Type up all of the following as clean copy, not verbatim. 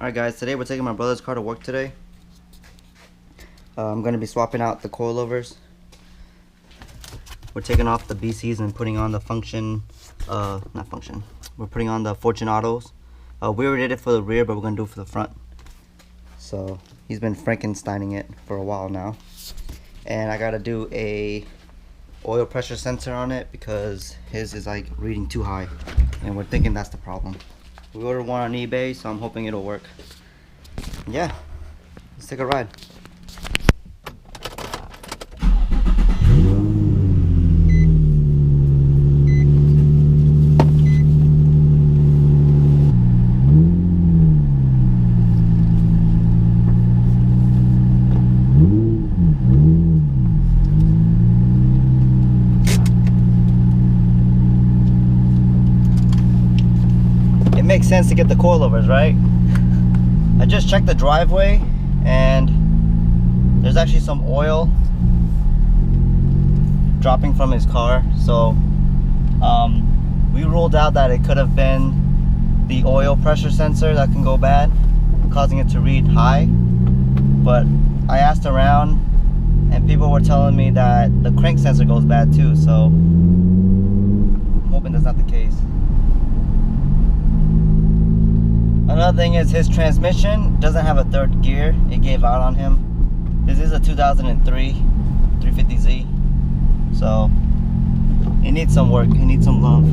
Alright guys, today we're taking my brother's car to work today. I'm going to be swapping out the coilovers. We're taking off the BCs and putting on the we're putting on the Fortunato's. We already did it for the rear, but we're going to do it for the front. So he's been Frankensteining it for a while now. And I got to do a oil pressure sensor on it because his is like reading too high. And we're thinking that's the problem. We ordered one on eBay, so I'm hoping it'll work. Yeah, let's take a ride. It makes sense to get the coilovers, right? I just checked the driveway and there's actually some oil dropping from his car, so we ruled out that it could have been the oil pressure sensor that can go bad, causing it to read high. But I asked around and people were telling me that the crank sensor goes bad too, so I'm hoping that's not the case. Another thing is his transmission doesn't have a third gear. It gave out on him. This is a 2003 350Z. So it needs some work. It needs some love.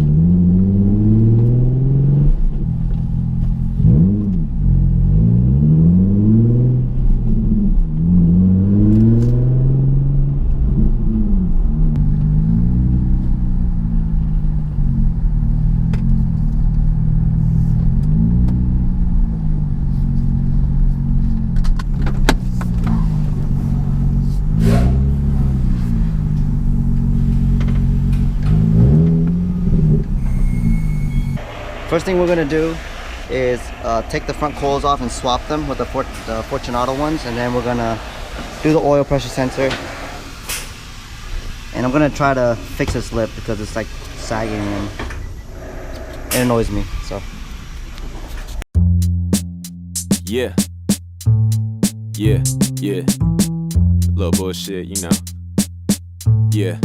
First thing we're gonna do is take the front coils off and swap them with the Fortunato ones, and then we're gonna do the oil pressure sensor. And I'm gonna try to fix this lip because it's like sagging and it annoys me. So yeah, little bullshit, you know. Yeah.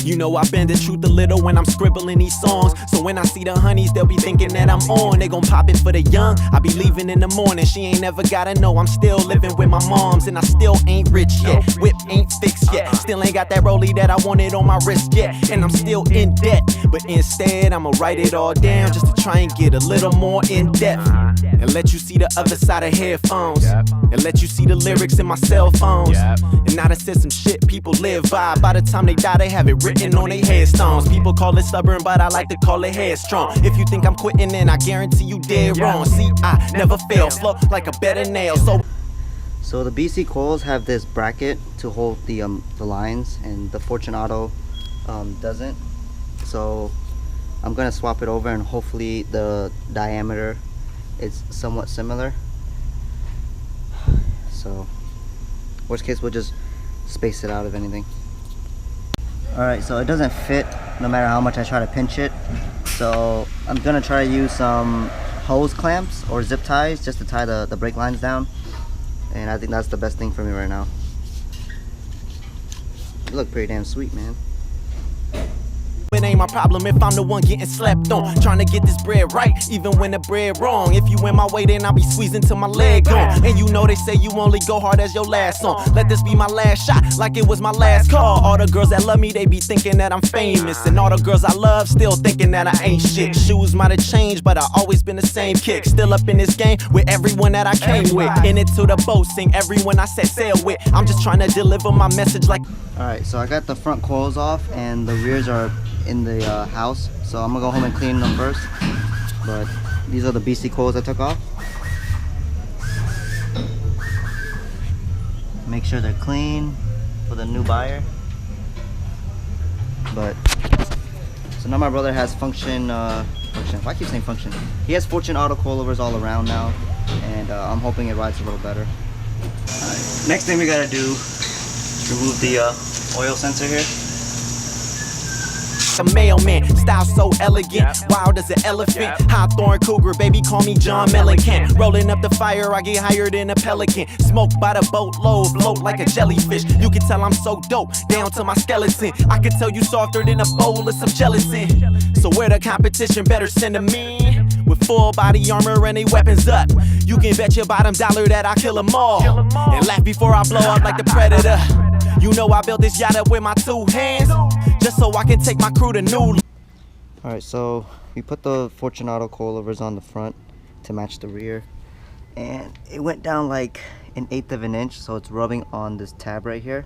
You know I bend the truth a little when I'm scribbling these songs. So when I see the honeys, they'll be thinking that I'm on. They gon' pop it for the young. I be leaving in the morning. She ain't never gotta know I'm still living with my moms. And I still ain't rich yet. Whip ain't fixed yet. Still ain't got that rollie that I wanted on my wrist yet. And I'm still in debt. But instead, I'ma write it all down just to try and get a little more in depth. And let you see the other side of headphones. And let you see the lyrics in my cell phones. And I done said some shit people live by. By the time they die, they have it written on their headstones. People call it stubborn, but I like to call it headstrong. If you think I'm quitting, then I guarantee you dead wrong. See, I never fail, flow like a better nail. So the BC coils have this bracket to hold the lines, and the Fortunato doesn't. So I'm gonna swap it over, and hopefully the diameter is somewhat similar. So worst case, we'll just space it out if anything. Alright, so it doesn't fit no matter how much I try to pinch it. So I'm gonna try to use some hose clamps or zip ties just to tie the brake lines down. And I think that's the best thing for me right now. You look pretty damn sweet, man. It ain't my problem if I'm the one getting slept on. Trying to get this bread right, even when the bread wrong. If you in my way, then I'll be squeezing till my leg gone. And you know they say you only go hard as your last song. Let this be my last shot, like it was my last call. All the girls that love me, they be thinking that I'm famous. And all the girls I love still thinking that I ain't shit. Shoes might have changed, but I always been the same kick. Still up in this game with everyone that I came with. In it to the boat, sing everyone I set sail with. I'm just trying to deliver my message like. Alright, so I got the front coils off and the rears are in the house, so I'm gonna go home and clean them first. But these are the BC coils I took off. Make sure they're clean for the new buyer. But so now my brother has function. Why do I keep saying function? He has Fortunato coilovers all around now, and I'm hoping it rides a little better. Alright, next thing we gotta do is remove the oil sensor here. like a mailman. Style so elegant, wild as an elephant. Hawthorne Cougar, baby, call me John Mellencamp. Rolling up the fire, I get higher than a pelican. Smoke by the boatload, float like a jellyfish. You can tell I'm so dope, down to my skeleton. I can tell you softer than a bowl of some gelatin. So where the competition better send them in with full body armor and they weapons up. You can bet your bottom dollar that I kill them all and laugh before I blow up like the Predator. You know I built this yacht up with my 2 hands just so I can take my crew to new. Alright, so we put the Fortunato coilovers on the front to match the rear, and it went down like 1/8 of an inch, so it's rubbing on this tab right here,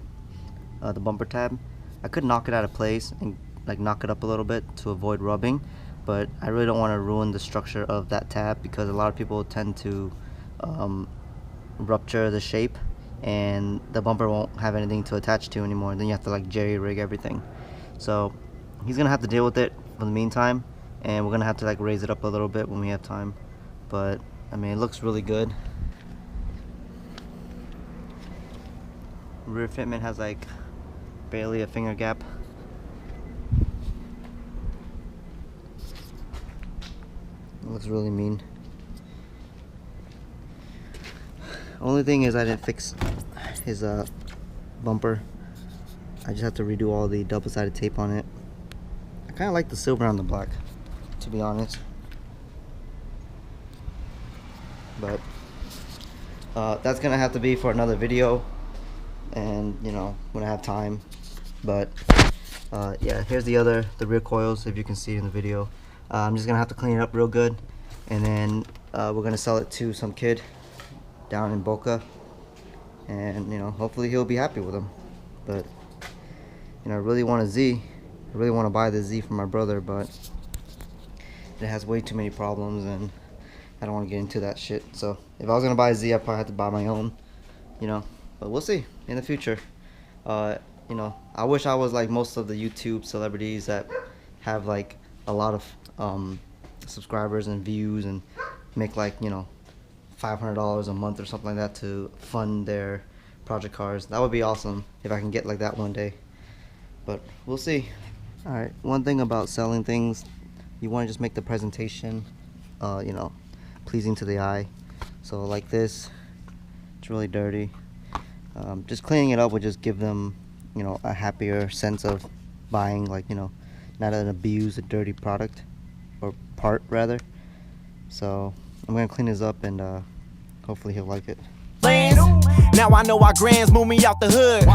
the bumper tab. I could knock it out of place and like knock it up a little bit to avoid rubbing, but I really don't want to ruin the structure of that tab because a lot of people tend to rupture the shape and the bumper won't have anything to attach to anymore. Then you have to like jerry rig everything. So he's gonna have to deal with it for the meantime, and we're gonna have to like raise it up a little bit when we have time. But I mean, it looks really good. Rear fitment has like barely a finger gap. It looks really mean. Only thing is I didn't fix his bumper. I just have to redo all the double-sided tape on it. I kind of like the silver on the black, to be honest. But that's gonna have to be for another video, and you know, when I have time. But yeah, here's the rear coils, if you can see in the video. I'm just gonna have to clean it up real good, and then we're gonna sell it to some kid down in Boca, and you know, hopefully he'll be happy with them. But you know, I really want a Z. I really want to buy the Z for my brother, but it has way too many problems, and I don't want to get into that shit. So if I was gonna buy a Z, I probably have to buy my own, you know. But we'll see in the future. You know, I wish I was like most of the YouTube celebrities that have like a lot of subscribers and views and make like, you know, $500 a month or something like that to fund their project cars. That would be awesome if I can get like that one day, but we'll see. Alright, one thing about selling things, you want to just make the presentation you know, pleasing to the eye. So like this, it's really dirty. Just cleaning it up would just give them, you know, a happier sense of buying, like, you know, not an abused, a dirty product, or part rather. So I'm gonna clean this up, and hopefully he'll like it. Now I know why Grams moved me out the hood,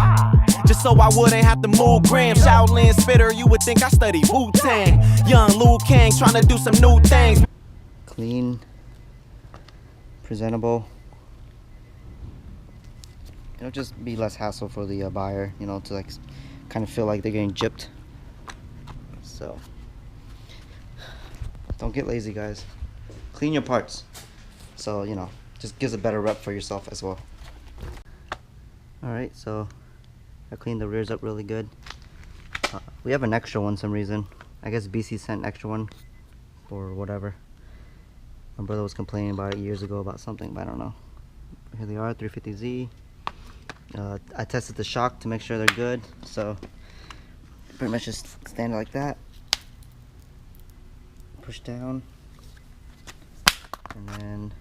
just so I wouldn't have to move grams. Shaolin spitter, you would think I studied Wu-Tang. Young Liu Kang trying to do some new things. Clean, presentable. It'll just be less hassle for the buyer, you know, to like kind of feel like they're getting gypped. So don't get lazy, guys. Clean your parts, so you know, just gives a better rep for yourself as well. Alright, so I cleaned the rears up really good. We have an extra one some reason. I guess BC sent an extra one for whatever. My brother was complaining about it years ago about something, but I don't know. Here they are, 350Z. I tested the shock to make sure they're good, so pretty much just stand it like that, push down, and then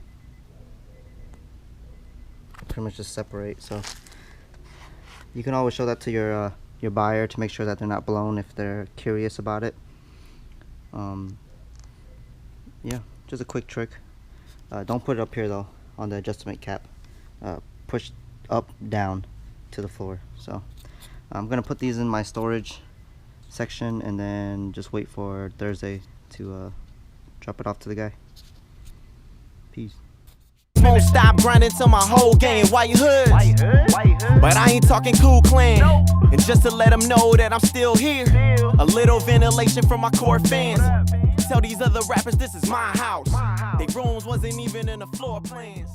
pretty much just separate. So you can always show that to your buyer to make sure that they're not blown if they're curious about it. Yeah, just a quick trick. Don't put it up here though on the adjustment cap. Push up, down to the floor. So I'm gonna put these in my storage section and then just wait for Thursday to drop it off to the guy. Peace. Won't stop grinding till my whole game white hoods, but I ain't talking Cool Clan. And just to let them know that I'm still here, a little ventilation from my core fans. Tell these other rappers this is my house. They rooms wasn't even in the floor plans.